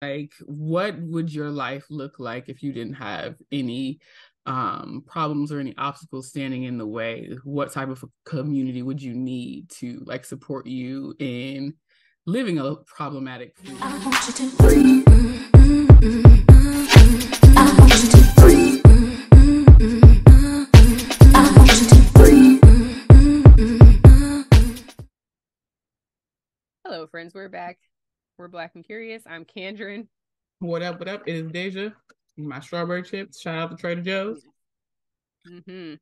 Like, what would your life look like if you didn't have any problems or any obstacles standing in the way? What type of community would you need to like support you in living a problematic free life? Hello, friends. We're back. We're Black and Curious. I'm Kendrin. What up? What up? It is Deja. My strawberry chips. Shout out to Trader Joe's. hmm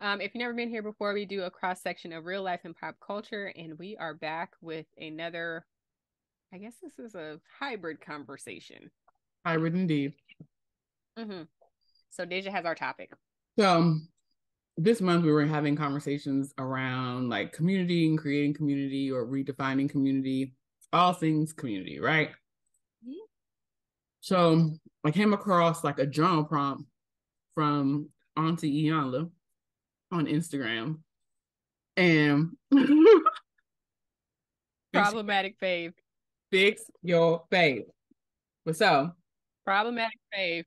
if you've never been here before, we do a cross section of real life and pop culture, and we are back with another. I guess this is a hybrid conversation. Hybrid indeed. hmm So Deja has our topic. So this month we were having conversations around like community and creating community or redefining community, all things community, right? So I came across like a journal prompt from Auntie Iyanla on Instagram, and and she Problematic fave. fix your face. But so Problematic fave.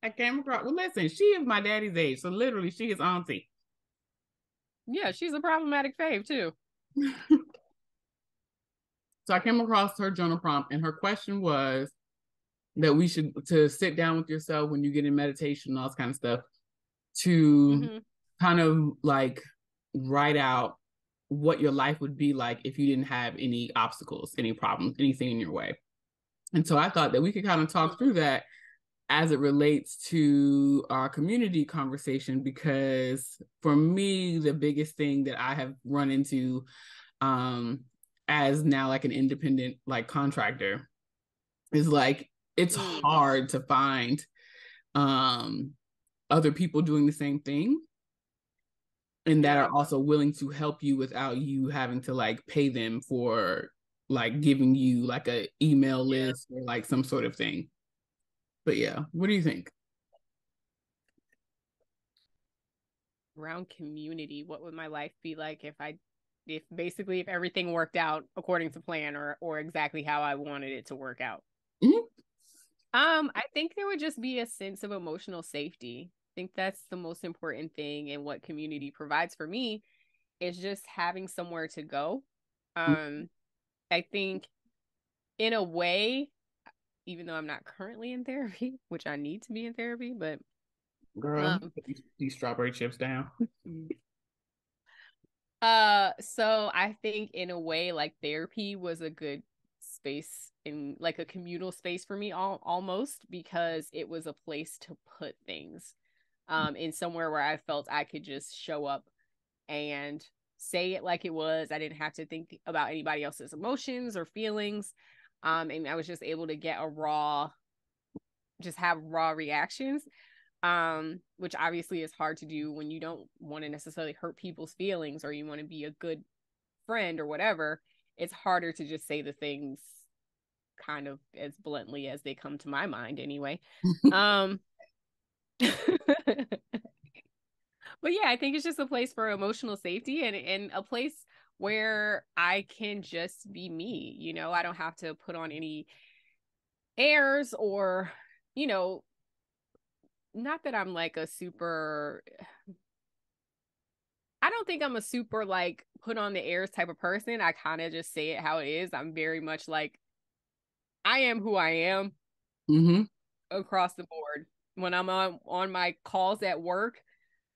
I came across. Well, listen, she is my daddy's age, so literally she is Auntie. Yeah, she's a problematic fave too. So I came across her journal prompt, and her question was that we should to sit down with yourself when you get in meditation and all this kind of stuff to hmm kind of like write out what your life would be like if you didn't have any obstacles, any problems, anything in your way. And so I thought that we could kind of talk through that as it relates to our community conversation, because for me, the biggest thing that I have run into um, as now like an independent like contractor is like it's Mm, hard to find um, other people doing the same thing and that yeah. are also willing to help you without you having to like pay them for like giving you like a email Yeah. list or like some sort of thing. But yeah, what do you think? Around community, what would my life be like if basically if everything worked out according to plan or exactly how I wanted it to work out? Mm-hmm. I think there would just be a sense of emotional safety. I think that's the most important thing, and what community provides for me is just having somewhere to go. Um, I think in a way, even though I'm not currently in therapy, which I need to be in therapy, but Girl, um put these strawberry chips down. so I think in a way like therapy was a good space, in like a communal space for me, almost, because it was a place to put things in somewhere where I felt I could just show up and say it like it was. I didn't have to think about anybody else's emotions or feelings. And I was just able to get a raw, just have raw reactions, which obviously is hard to do when you don't want to necessarily hurt people's feelings or you want to be a good friend or whatever. It's harder to just say the things kind of as bluntly as they come to my mind anyway. Um but yeah, I think it's just a place for emotional safety, and a place where I can just be me. I don't have to put on any airs or, you know, not that I'm like a super, I don't think I'm a super like put on the airs type of person. I kind of just say it how it is. I'm very much like I am who I am Mm-hmm. across the board. When I'm on my calls at work,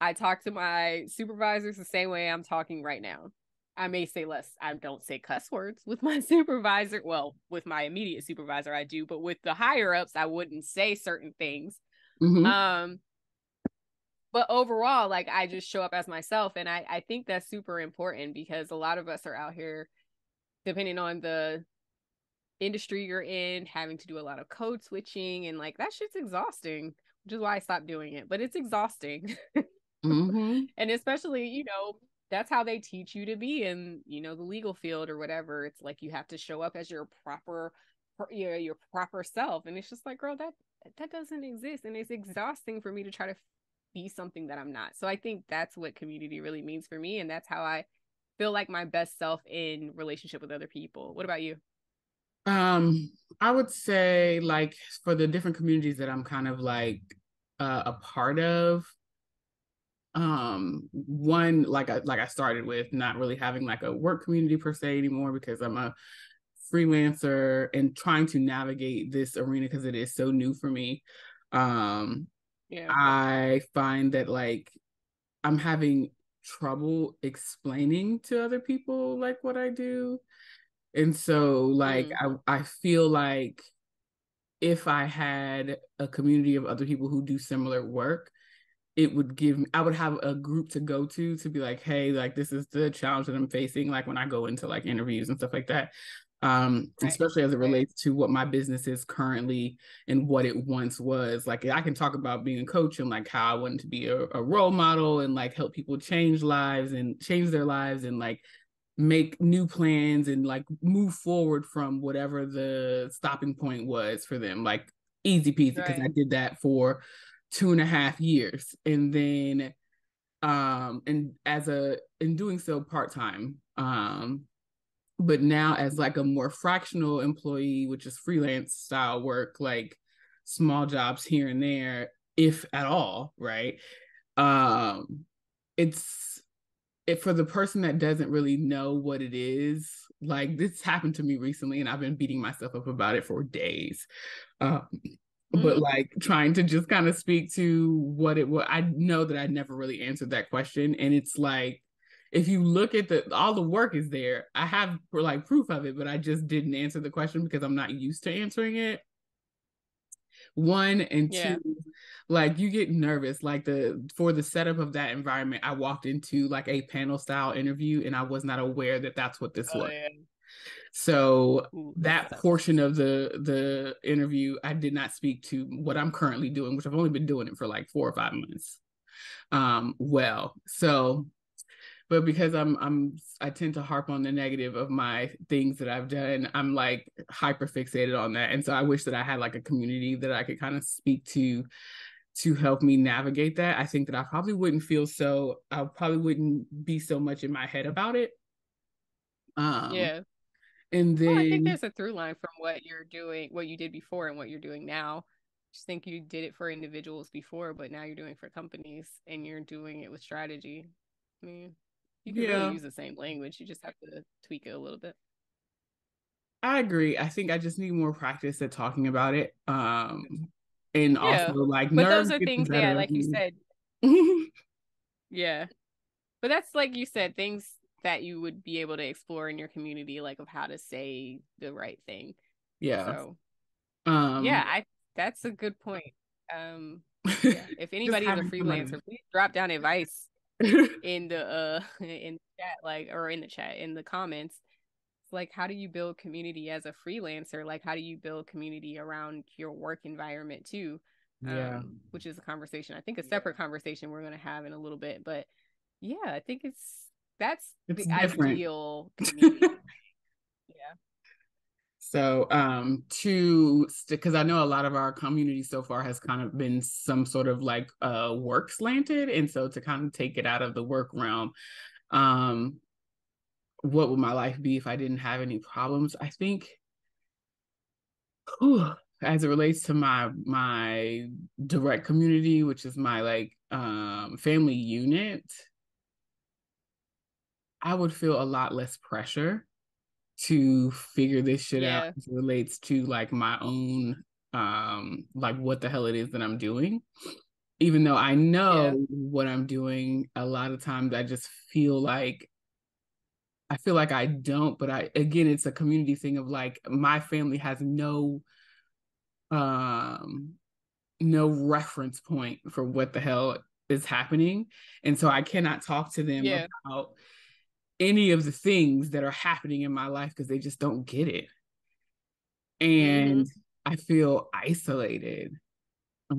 I talk to my supervisors the same way I'm talking right now. I may say less. I don't say cuss words with my supervisor. Well, with my immediate supervisor, I do, but with the higher ups, I wouldn't say certain things. Mm-hmm. Um, but overall, like I just show up as myself, and I think that's super important because a lot of us are out here, depending on the industry you're in, having to do a lot of code switching, and like that shit's exhausting, which is why I stopped doing it. But it's exhausting. Mm-hmm. And especially, that's how they teach you to be in, the legal field or whatever. It's like you have to show up as your proper, your proper self. And it's just like, girl, that doesn't exist. And it's exhausting for me to try to be something that I'm not. So I think that's what community really means for me. And that's how I feel like my best self in relationship with other people. What about you? I would say like for the different communities that I'm kind of like a part of, one like I started with not really having like a work community per se anymore because I'm a freelancer and trying to navigate this arena because it is so new for me. Um, Yeah. I find that like I'm having trouble explaining to other people like what I do. And so like Mm. I feel like if I had a community of other people who do similar work, it would give me, I would have a group to go to be like, hey, like this is the challenge that I'm facing, like when I go into like interviews and stuff like that. Right. Especially as it Right. relates to what my business is currently and what it once was. Like I can talk about being a coach and like how I wanted to be a role model and like help people change lives and change their lives and like make new plans and like move forward from whatever the stopping point was for them. Like easy peasy, because I Right. did that for 2.5 years. And then and as a in doing so part-time. But now as like a more fractional employee, which is freelance style work, like small jobs here and there, if at all, right? Um, it's for the person that doesn't really know what it is, like this happened to me recently and I've been beating myself up about it for days. Uh, but Mm-hmm. like trying to just kind of speak to what it was, I know that I never really answered that question. And it's like, if you look at the all the work is there, I have like proof of it, but I just didn't answer the question because I'm not used to answering it. One and two, Yeah. like you get nervous. Like the for the setup of that environment, I walked into like a panel style interview and I was not aware that that's what this Oh was. yeah. So Ooh, that that sucks. portion of the interview, I did not speak to what I'm currently doing, which I've only been doing it for like 4 or 5 months. Well, so but because I tend to harp on the negative of my things that I've done, I'm like hyper fixated on that. And so I wish that I had like a community that I could kind of speak to help me navigate that. I think that I probably wouldn't be so much in my head about it. Um, Yeah. and Well, I think then there's a through line from what you're doing, what you did before and what you're doing now. Just think you did it for individuals before, but now you're doing it for companies and you're doing it with strategy. I mean, you could really yeah, use the same language. You just have to tweak it a little bit. I agree. I think I just need more practice at talking about it. And also Yeah. like But those nerves are get the things, yeah, better of like you me. said. Yeah. But that's like you said, things that you would be able to explore in your community, like of how to say the right thing. Yeah. So yeah, Um I that's a good point. Um, yeah, if just anybody is a having freelancer, somebody. please drop down advice in the in the chat, like or in the chat in the comments. It's like how do you build community as a freelancer? Like how do you build community around your work environment too? Yeah. Which is a conversation, I think a separate conversation we're gonna have in a little bit. But yeah, I think that's It's the different. ideal community. Yeah. So, to because I know a lot of our community so far has kind of been some sort of like work slanted, and so to kind of take it out of the work realm, um, what would my life be if I didn't have any problems? I think, whew, as it relates to my direct community, which is my like family unit, I would feel a lot less pressure to figure this shit out Yeah. as it relates to like my own like what the hell it is that I'm doing. Even though I Yeah. know what I'm doing, a lot of times I feel like I don't, but I again it's a community thing of like my family has um no reference point for what the hell is happening. And so I cannot talk to them Yeah. about any of the things that are happening in my life because they just don't get it. Mm-hmm. And I feel isolated to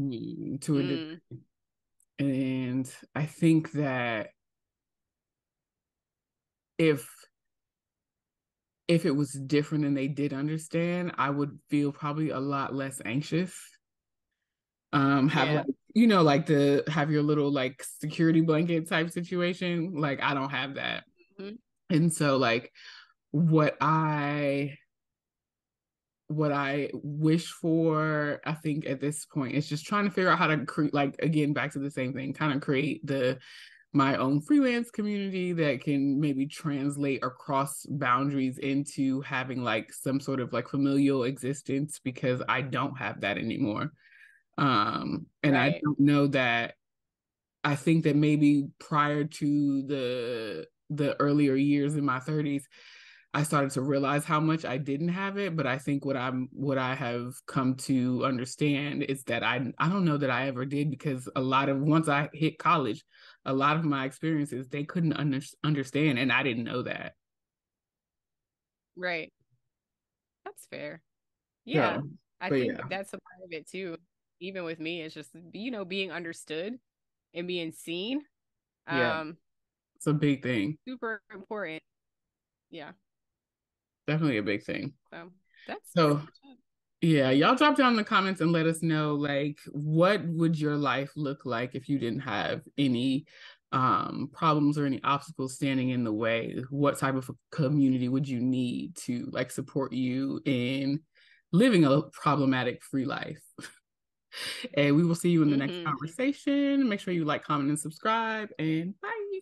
a degree. Mm. And I think that if if it was different and they did understand, I would feel probably a lot less anxious. Have Yeah. like like the have your little like security blanket type situation. Like I don't have that. Mm-hmm. And so like what I what I wish for, I think at this point, is just trying to figure out how to create, like, again, back to the same thing, kind of create my own freelance community that can maybe translate across boundaries into having like some sort of like familial existence, because I don't have that anymore. And I Right. don't know that, I think that maybe prior to the earlier years in my 30s, I started to realize how much I didn't have it. But I think what I have come to understand is that I don't know that I ever did, because a lot of, once I hit college, a lot of my experiences they couldn't understand, and I didn't know that. Right. That's fair. Yeah. So, I but think yeah, that's a part of it too. Even with me, it's just, being understood and being seen. yeah, Um, it's a big thing. Super important. Yeah. Definitely a big thing. So that's So pretty much it. yeah, y'all drop down in the comments and let us know, like, what would your life look like if you didn't have any problems or any obstacles standing in the way? What type of a community would you need to like support you in living a problematic free life? And we will see you in the next Mm-hmm. conversation. Make sure you like, comment, and subscribe, and bye.